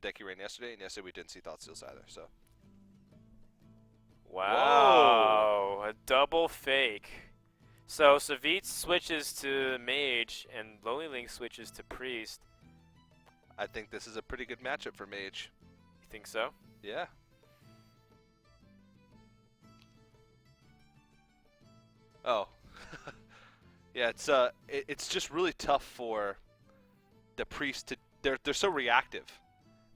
deck he ran yesterday, and yesterday we didn't see Thought Steals either. So. Wow, a double fake. So Savjz switches to Mage, and LonelyLink switches to Priest. I think this is a pretty good matchup for Mage. You think so? Yeah. Oh. Yeah, it's just really tough for the Priest to. They're so reactive.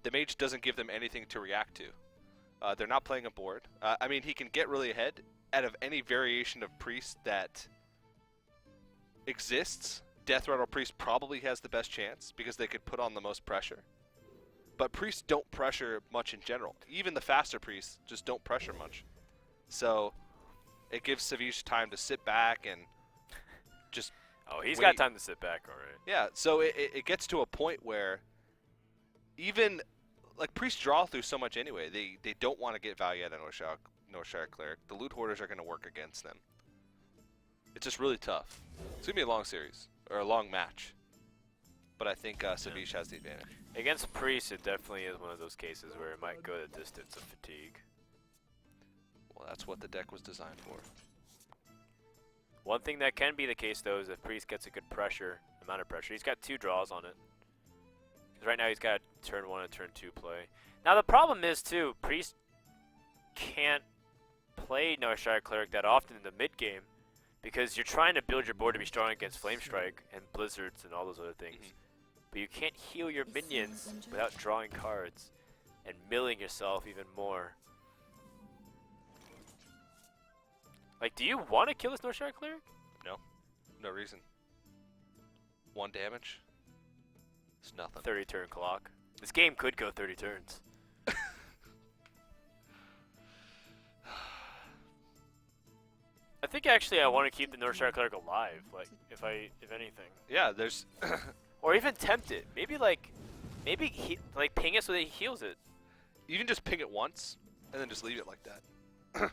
The Mage doesn't give them anything to react to. They're not playing a board. I mean, he can get really ahead out of any variation of Priest that exists. Death Rattle Priest probably has the best chance because they could put on the most pressure. But Priests don't pressure much in general. Even the faster Priests just don't pressure much. So it gives Savjz time to sit back and just Oh, he's wait. got time to sit back, all right. Yeah, so it gets to a point where even like Priests draw through so much anyway. They don't want to get value out of Northshire Cleric. The Loot Hoarders are going to work against them. It's just really tough. It's going to be a long series, or a long match. But I think Savjz has the advantage. Against Priest, it definitely is one of those cases where it might go the distance of fatigue. Well, that's what the deck was designed for. One thing that can be the case, though, is if Priest gets a good amount of pressure. He's got 2 draws on it. Because right now he's got turn 1 and turn 2 play. Now the problem is, too, Priest can't play Northshire Cleric that often in the mid-game because you're trying to build your board to be strong against Flame Strike and Blizzards and all those other things. But you can't heal your minions without drawing cards and milling yourself even more. Like, do you want to kill this Northshire Cleric? No. No reason. 1 damage. It's nothing. 30 turn clock. This game could go 30 turns. I think actually I want to keep the Northshire Cleric alive, like if anything. Yeah, there's Or even tempt it. Maybe like ping it so that he heals it. you can just ping it once and then just leave it like that.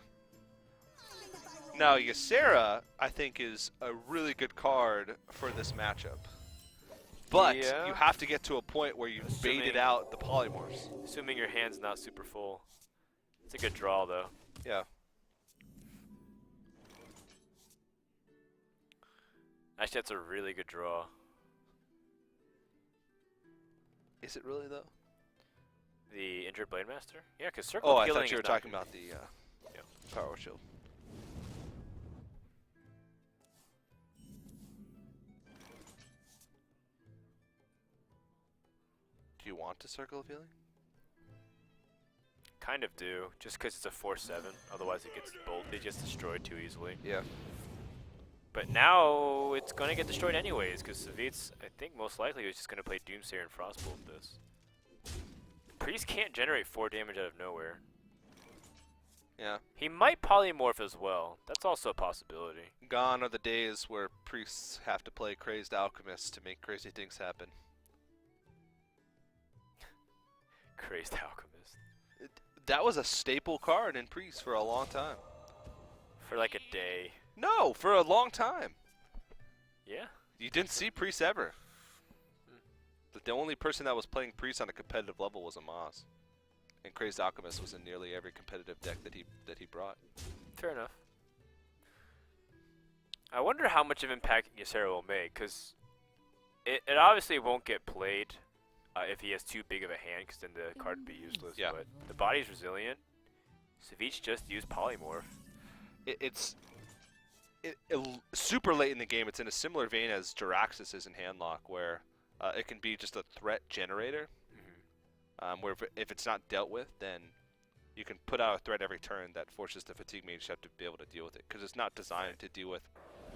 Now, Ysera, I think, is a really good card for this matchup. But Yeah. you have to get to a point where you've baited out the polymorphs. Assuming your hand's not super full. It's a good draw, though. Yeah. Actually, that's a really good draw. Is it really, though? The Injured Blade Master? Yeah, because Circle Oh, of I Healing thought you were is not talking good. about the Power Shield. Do you want to Circle of Healing? Kind of do, just because it's a 4/7. Otherwise, it gets destroyed too easily. Yeah. But now it's gonna get destroyed anyways, because Savjz, I think most likely is just gonna play Doomsayer and Frostbolt this. Priest can't generate 4 damage out of nowhere. Yeah. He might polymorph as well. That's also a possibility. Gone are the days where priests have to play Crazed Alchemist to make crazy things happen. Crazed Alchemist. That was a staple card in Priest for a long time. For like a day. No, for a long time. Yeah. You didn't see Priest ever. But the only person that was playing Priest on a competitive level was Amaz. And Crazed Alchemist was in nearly every competitive deck that he brought. Fair enough. I wonder how much of impact Ysera will make, because it obviously won't get played if he has too big of a hand, because then the card would be useless. Yeah. But the body's resilient. Savjz just used Polymorph. It's super late in the game. It's in a similar vein as Jiraxis is in Handlock, where it can be just a threat generator. Where if it's not dealt with, then you can put out a threat every turn that forces the Fatigue Mage to have to be able to deal with it, because it's not designed to deal with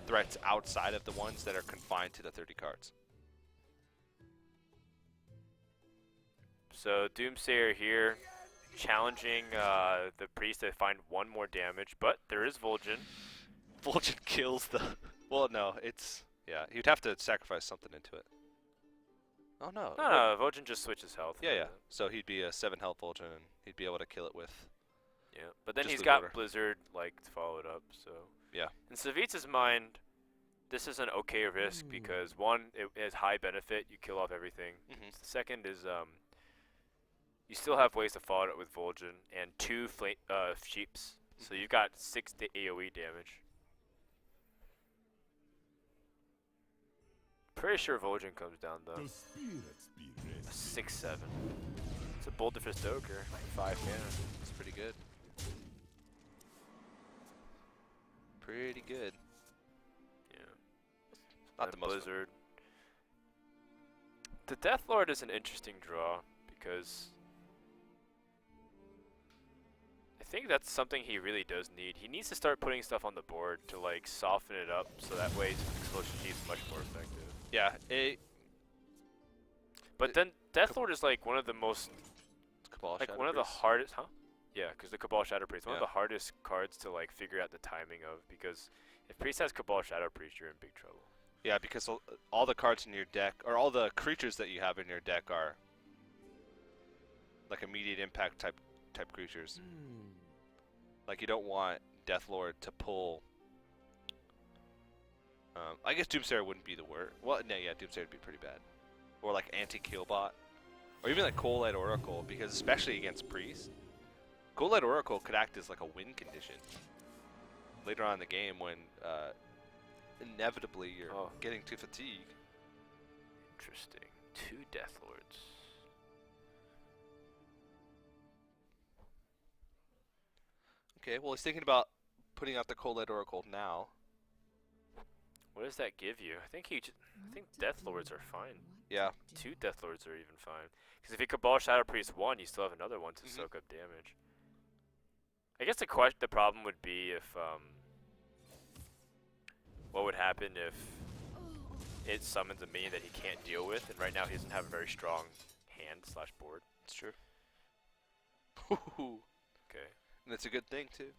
threats outside of the ones that are confined to the 30 cards. So Doomsayer here, challenging the Priest to find 1 more damage, but there is Vol'jin. Vol'jin kills the... Well, no, it's... Yeah, you'd have to sacrifice something into it. Oh, no. No, Vol'jin just switches health. Yeah. So he'd be a 7 health Vol'jin, and he'd be able to kill it with... Yeah, but then Just he's the got order. Blizzard, like, to follow it up, so... Yeah. In Savjz's mind, this is an okay risk, because 1, it has high benefit, you kill off everything. Mhm. The second is, you still have ways to follow it up with Vol'jin and 2 Sheeps. So you've got 6 AoE damage. Pretty sure Vol'jin comes down though. 6/7. It's a Bolt of Stoker, 5 mana. It's pretty good. Pretty good. Yeah. Not the most. Blizzard. The Death Lord is an interesting draw because I think that's something he really does need. He needs to start putting stuff on the board to like soften it up so that way his explosion is much more effective. Yeah, but then Death Lord is like one of the most Cabal like Shadow one of the Priest. hardest, Yeah, because the Cabal Shadow Priest, one of Yeah. the hardest cards to like figure out the timing of, because if Priest has Cabal Shadow Priest, you're in big trouble. Yeah, because all the cards in your deck, or all the creatures that you have in your deck, are like immediate impact type creatures. Like you don't want Death Lord to pull. I guess Doomsayer wouldn't be the word. Well, no, yeah, Doomsayer would be pretty bad. Or like anti-Killbot, or even like Cold Light Oracle, because especially against Priest, Cold Light Oracle could act as like a win condition later on in the game when inevitably you're getting to fatigue. Interesting. 2 Death Lords. Okay, well he's thinking about putting out the Cold Light Oracle now. What does that give you? I think I think Death Lords are fine. Yeah. 2 Death Lords are even fine. Because if you Cabal Shadow Priest 1, you still have another one to soak up damage. I guess the problem would be if what would happen if it summons a minion that he can't deal with, and right now he doesn't have a very strong hand/board. It's true. Okay. And it's a good thing too.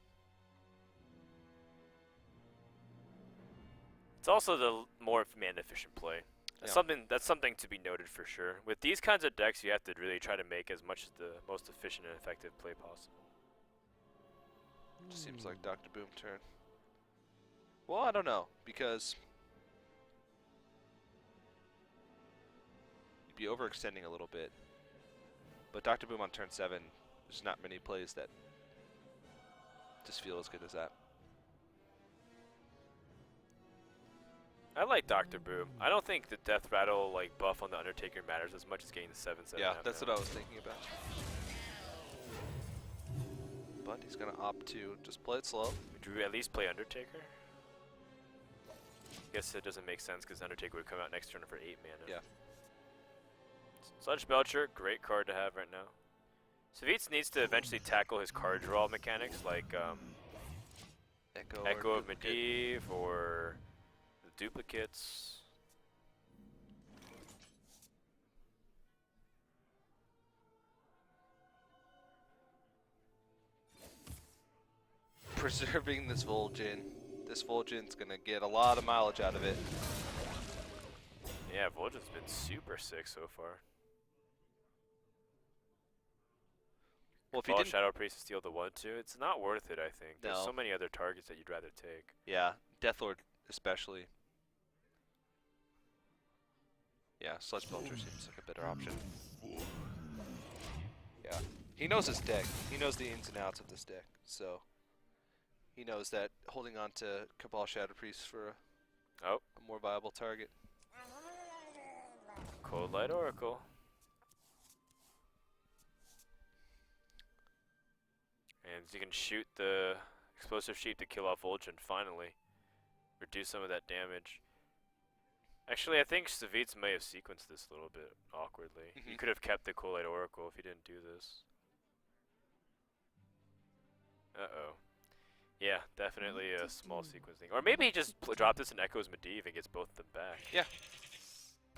It's also the more mana efficient play. That's something to be noted for sure. With these kinds of decks, you have to really try to make as much as the most efficient and effective play possible. Just seems like Dr. Boom turn. Well, I don't know, because you'd be overextending a little bit. But Dr. Boom on turn 7, there's not many plays that just feel as good as that. I like Dr. Boom. I don't think the Death Rattle like buff on the Undertaker matters as much as getting the 7/7. Yeah, that's what I was thinking about. But he's gonna opt to just play it slow. Would you at least play Undertaker? Guess it doesn't make sense because Undertaker would come out next turn for 8 mana. Yeah. Sludge Belcher, great card to have right now. Savjz needs to eventually tackle his card draw mechanics like Echo of Medivh or the duplicates. Preserving this Vol'jin. This Vol'jin's gonna get a lot of mileage out of it. Yeah, Vol'jin's been super sick so far. Well, if you Cabal didn't, Shadow Priest to steal the 1/2, it's not worth it, I think. There's No. so many other targets that you'd rather take. yeah, Deathlord especially. Yeah, Sludge Belcher seems like a better option. Yeah, he knows his deck. He knows the ins and outs of this deck, so he knows that holding on to Cabal Shadow Priest for a more viable target. Cold Light Oracle. And you can shoot the Explosive Sheep to kill off Vol'jin, finally. Reduce some of that damage. Actually, I think Savjz may have sequenced this a little bit awkwardly. He could have kept the Cold Light Oracle if he didn't do this. Uh-oh. Yeah, definitely a small sequencing. Or maybe he just dropped this in Echo's Medivh and gets both of them back. Yeah.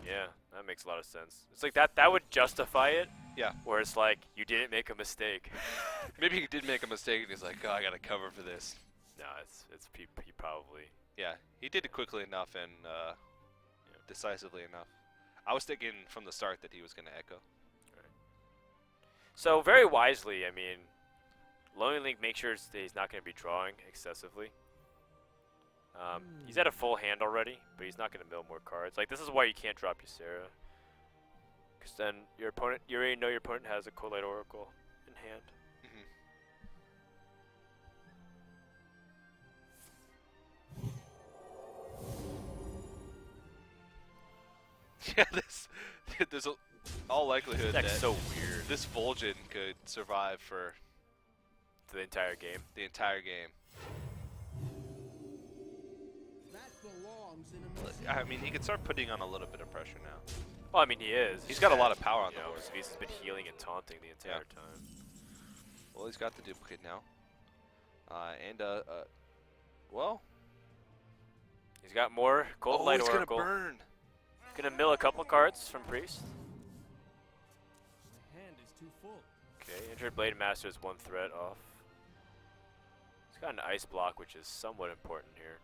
Yeah, that makes a lot of sense. It's like that would justify it. Yeah. Where it's like, you didn't make a mistake. Maybe he did make a mistake and he's like, oh, I gotta cover for this. No, he probably. Yeah, he did it quickly enough and decisively enough. I was thinking from the start that he was gonna Echo. Right. So very wisely, I mean, LonelyLink makes sure that he's not going to be drawing excessively. He's at a full hand already, but he's not going to mill more cards. Like, this is why you can't drop Ysera. Because then your opponent, you already know your opponent has a Cold Light Oracle in hand. Yeah, there's all likelihood That's that so weird. this Vol'jin could survive for The entire game. the entire game. I mean, he could start putting on a little bit of pressure now. Well, I mean, he is. He's got a lot of power on the board. Savjz has been healing and taunting the entire time. Well, he's got the duplicate now. Well. He's got more Cold Light he's Oracle. gonna burn. Gonna mill a couple cards from Priest. My hand is too full. Okay, Injured Blade Master is one threat off. He's got an ice block, which is somewhat important here.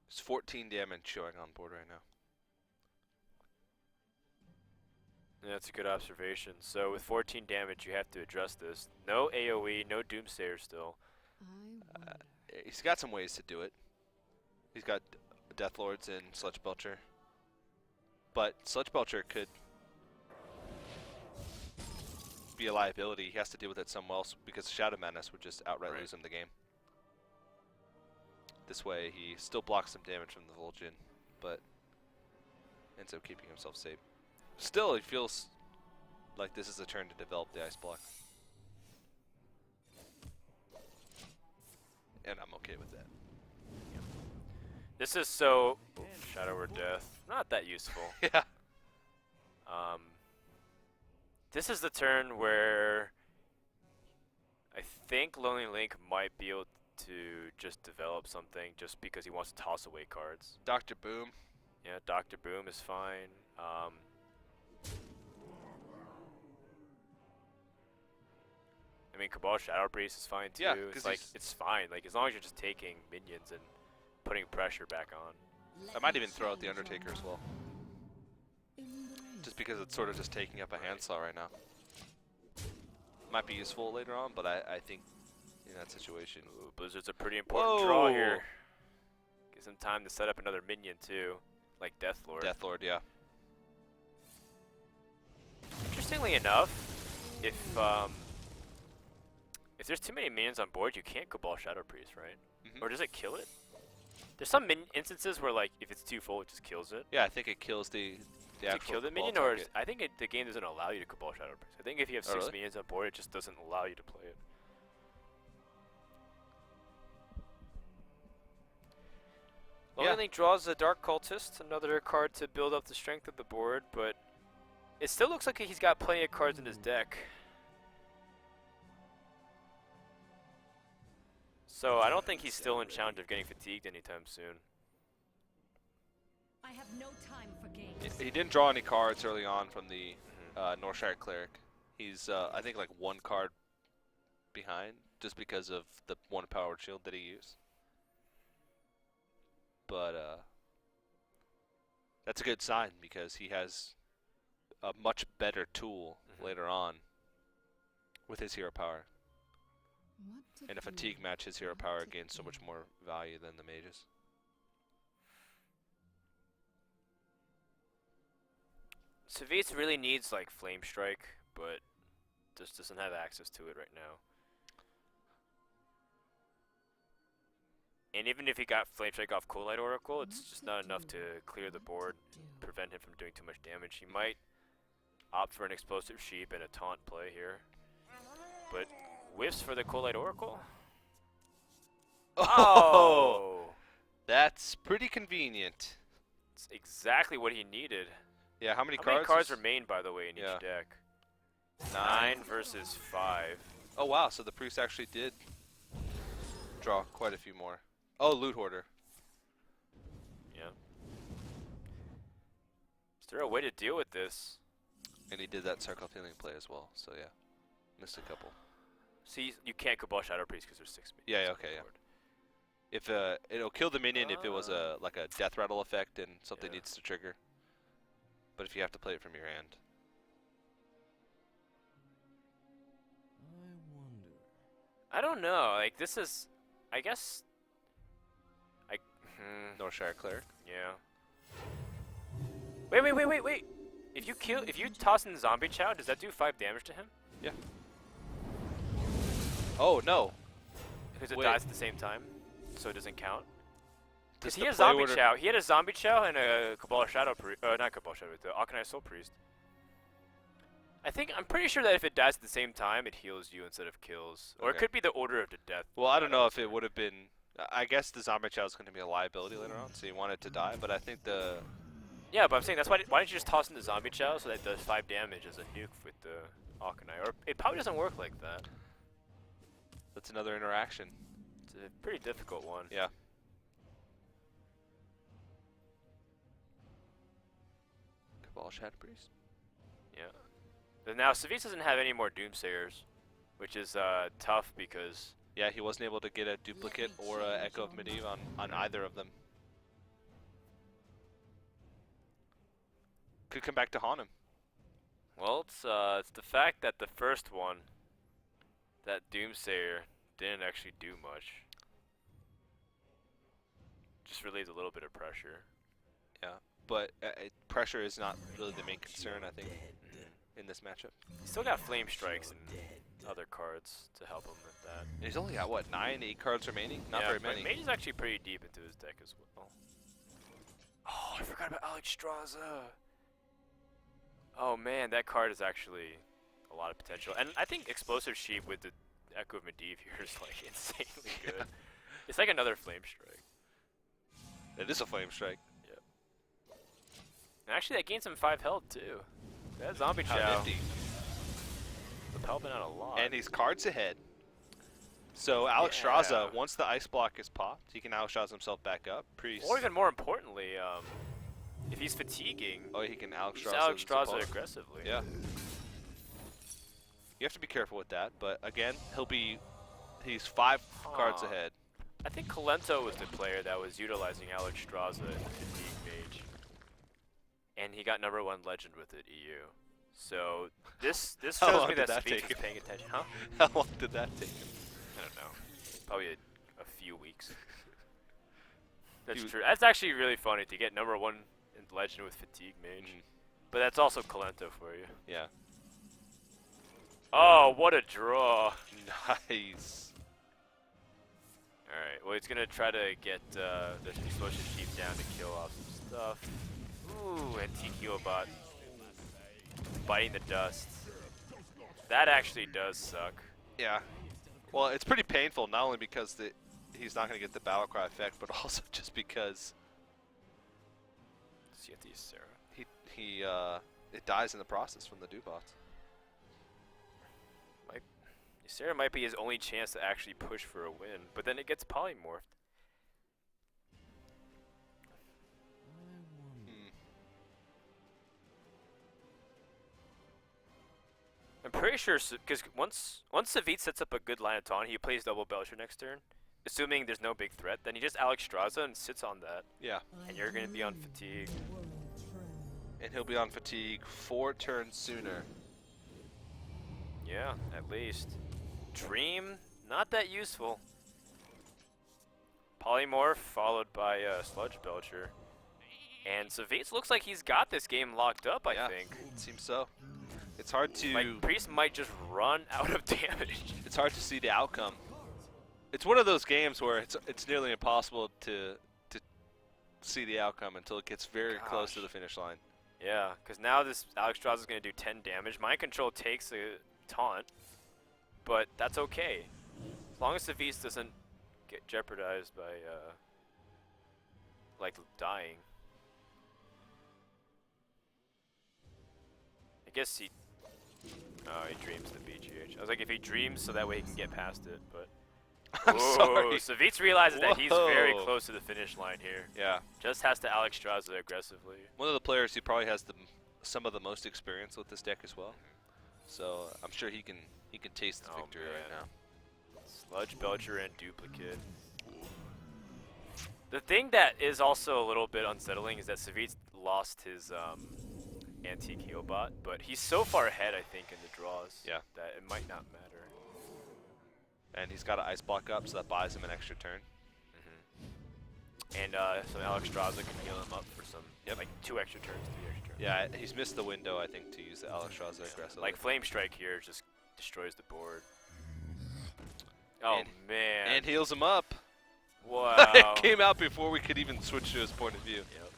There's 14 damage showing on board right now. Yeah, that's a good observation. So with 14 damage, you have to address this. No AoE, no Doomsayer still. He's got some ways to do it. He's got Death Lords and Sludge Belcher. But Sludge Belcher could be a liability. He has to deal with it somewhere else because Shadow Madness would just outright lose him the game. This way, he still blocks some damage from the Vol'jin, but ends up keeping himself safe. Still, he feels like this is a turn to develop the ice block. And I'm okay with that. This is so Shadow or Death. Not that useful. Yeah. This is the turn where I think LonelyLink might be able to just develop something just because he wants to toss away cards. Dr. Boom. Yeah, Dr. Boom is fine. I mean, Cabal Shadow Priest is fine too. Yeah, it's like it's fine. Like as long as you're just taking minions and putting pressure back on. I might even throw out the Undertaker as well. Just because it's sort of just taking up a hand slot right now. Might be useful later on, but I think in that situation. Ooh, Blizzard's a pretty important draw here. Gives him time to set up another minion too, like Death Lord. Death Lord, yeah. Interestingly enough, if there's too many minions on board, you can't Cabal Shadow Priest, right? Or does it kill it? There's some instances where, like, if it's too full, it just kills it. Yeah, I think it kills the Does it actual kill the Cabal minion, or target. I think the game doesn't allow you to Cabal Shadow Priest. I think if you have 6 really? minions on board, it just doesn't allow you to play it. LonelyLink draws a Dark Cultist, another card to build up the strength of the board, but it still looks like he's got plenty of cards in his deck. So I don't think he's still in challenge of getting fatigued anytime soon. I have no time for games. He didn't draw any cards early on from the Northshire Cleric. He's, I think, like 1 card behind just because of the 1 powered shield that he used. But that's a good sign because he has a much better tool later on with his hero power. And a fatigue match, his hero power gains so much more value than the mages. Savjz really needs like Flame Strike, but just doesn't have access to it right now. And even if he got Flame Strike off Cold Light Oracle, it's just not enough to clear the board, prevent him from doing too much damage. He might opt for an Explosive Sheep and a taunt play here, but whiffs for the Cold Light Oracle. Oh! That's pretty convenient. It's exactly what he needed. Yeah, how many How cards? many cards remain, by the way, in Yeah. each deck? 9 9 versus 5. Oh wow, so the priest actually did draw quite a few more. Oh, Loot Hoarder. Yeah. Is there a way to deal with this? And he did that Circle of Healing play as well, so yeah. Missed a couple. See, you can't Cabal Shadow Priest because there's 6 minions. Yeah, on okay, the yeah. board. If it'll kill the minion if it was a like a death rattle effect and something Yeah. needs to trigger. But if you have to play it from your hand. I wonder. I don't know. Like, this is, I guess, Northshire Cleric. yeah. Wait. If you toss in Zombie Chow, does that do 5 damage to him? Yeah. Oh no. Because it Wait. dies at the same time, so it doesn't count. Because Does he the has play Zombie order- Chow. He had a Zombie Chow and a Cabal Shadow Priest. Not Cabal Shadow, the Akanai Soul Priest. I'm pretty sure that if it dies at the same time, it heals you instead of kills. Or it Okay. could be the order of the death. Well, I don't know if it would have been. I guess the Zombie Chow is going to be a liability later on, so you want it to die. But I think the. Yeah, but I'm saying that's why don't you just toss in the Zombie Chow so that it does 5 damage as a nuke with the Akanai? Or it probably doesn't work like that. That's another interaction. It's a pretty difficult one. Yeah. Cabal Shadow Priest. Yeah. But now Savjz doesn't have any more Doomsayers, which is tough because Yeah, he wasn't able to get a duplicate or a Echo of Medivh on either of them. Could come back to haunt him. well, it's the fact that the first one, that Doomsayer, didn't actually do much. Just relieves a little bit of pressure. Yeah, but pressure is not really the main concern, I think, in this matchup. He's still got Flame Strikes and other cards to help him with that. And he's only got, what, 8 cards remaining? Not yeah, very but many. Mage is actually pretty deep into his deck as well. Oh, I forgot about Alexstrasza. Oh man, that card is actually a lot of potential. And I think Explosive Sheep with the Echo of Medivh here is like insanely good. It's like another Flame Strike. It is a Flame Strike. And actually that gains him 5 health too. That Zombie How Chow nifty. is helping out a lot. And he's cards ahead. So Alexstrasza, Yeah. once the ice block is popped, he can Alexstrasza himself back up. Priest. Or even more importantly, if he's fatiguing, Oh, he can he's Alexstrasza. his Alexstrasza opponent. aggressively. Yeah. You have to be careful with that, but again, he's 5 cards Huh. ahead. I think Colento was the player that was utilizing Alexstrasza in Fatigue Mage. And he got #1 legend with it, EU. So this How shows long me did that that take Savjz is him? paying attention. Huh? How long did that take him? I don't know. Probably a few weeks. That's He true. That's actually really funny to get #1 in legend with Fatigue Mage. Mhm. But that's also Colento for you. Yeah. Oh, what a draw. Nice. Alright, well he's gonna try to get the Explosive Sheep down to kill off some stuff. Ooh, and Bot biting the dust. That actually does suck. Yeah. Well, it's pretty painful, not only because he's not going to get the battle cry effect, but also just because See if these Sarah. it dies in the process from the Dubots. Sarah might be his only chance to actually push for a win, but then it gets polymorphed. I'm pretty sure, because once Savjz sets up a good line of taunt, he plays double Belcher next turn. Assuming there's no big threat, then he just Alexstrasza and sits on that, Yeah. and you're going to be on fatigue. And he'll be on fatigue 4 turns sooner. Yeah, at least. Dream, not that useful. Polymorph followed by Sludge Belcher. And Savjz looks like he's got this game locked up, I think. It seems so. It's hard to Like, Priest might just run out of damage. it's hard to see the outcome. It's one of those games where it's nearly impossible to see the outcome until it gets very close to the finish line. Yeah, because now this Alexstrasza is going to do 10 damage. Mind Control takes a taunt, but that's okay. As long as Savjz doesn't get jeopardized by, like, dying. I guess he dreams the BGH. I was like, if he dreams so that way he can get past it, but... I'm sorry. Savjz realizes that he's very Whoa. close to the finish line here. Yeah. Just has to Alexstrasza aggressively. One of the players who probably has some of the most experience with this deck as well. So I'm sure he can taste the victory right man. now. Sludge Belcher and Duplicate. The thing that is also a little bit unsettling is that Savjz lost his antique heal bot, but he's so far ahead, I think, in the draws that it might not matter. And he's got an ice block up, so that buys him an extra turn. And some Alexstrasza can heal him up for some, like 2 extra turns, 3 extra turns. Yeah, he's missed the window, I think, to use the Alexstrasza aggressively. Like Flame Strike here just destroys the board. Oh, and, man. And heals him up. Wow. It came out before we could even switch to his point of view. Yep.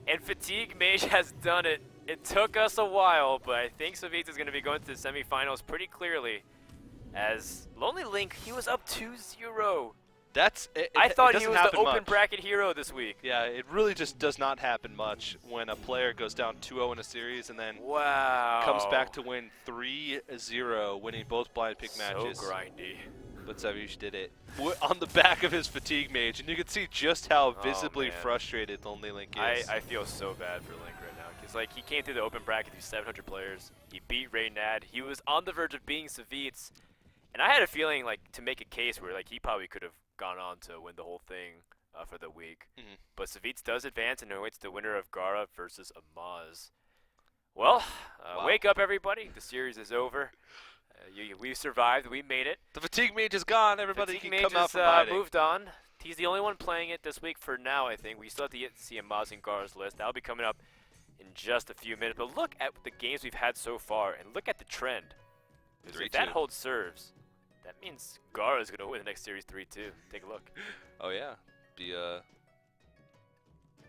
And Fatigue Mage has done it. It took us a while, but I think Savjz is going to be going to the semifinals pretty clearly. As LonelyLink, he was up 2-0. I thought he was the open bracket hero this week. Yeah, it really just does not happen much when a player goes down 2-0 in a series and then comes back to win 3-0, winning both blind pick matches. So grindy. But Savjz did it on the back of his Fatigue Mage, and you can see just how visibly frustrated LonelyLink is. I feel so bad for Link right now, because like he came through the open bracket through 700 players. He beat Reynad. He was on the verge of being Savjz, and I had a feeling like to make a case where like he probably could have gone on to win the whole thing for the week. But Savjz does advance and awaits the winner of Gara versus Amaz. Well, wake up everybody. The series is over. We survived. We made it. The Fatigue Mage is gone. Everybody Fatigue can Mage come out from hiding. moved on. He's the only one playing it this week for now, I think. We still have to yet see Amaz and Gara's list. That'll be coming up in just a few minutes. But look at the games we've had so far, and look at the trend. If that hold serves, that means Gara is going to win the next series 3-2. Take a look. Oh, yeah.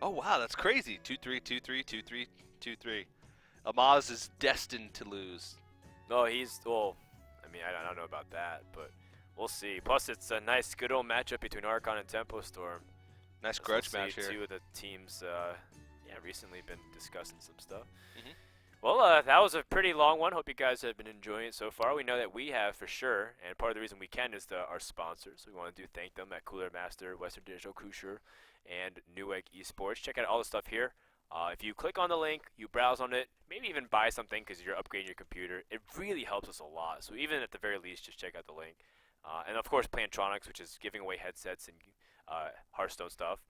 Oh, wow, that's crazy. 2-3, 2-3, 2-3, 2-3. Amaz is destined to lose. No, well, I mean, I don't know about that, but we'll see. Plus, it's a nice, good old matchup between Archon and Tempo Storm. Nice grudge match here. Two of the teams, recently been discussing some stuff. Well, that was a pretty long one. Hope you guys have been enjoying it so far. We know that we have for sure, and part of the reason we can is our sponsors. We want to thank them at Cooler Master, Western Digital, Kusher, and Newegg Esports. Check out all the stuff here. If you click on the link, you browse on it, maybe even buy something because you're upgrading your computer. It really helps us a lot. So even at the very least, just check out the link. And of course, Plantronics, which is giving away headsets and Hearthstone stuff.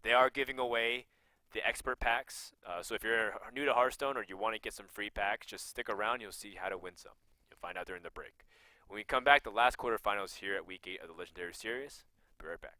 They are giving away the expert packs. So if you're new to Hearthstone or you want to get some free packs, just stick around. You'll see how to win some. You'll find out during the break. When we come back, the last quarterfinals here at Week 8 of the Legendary Series. Be right back.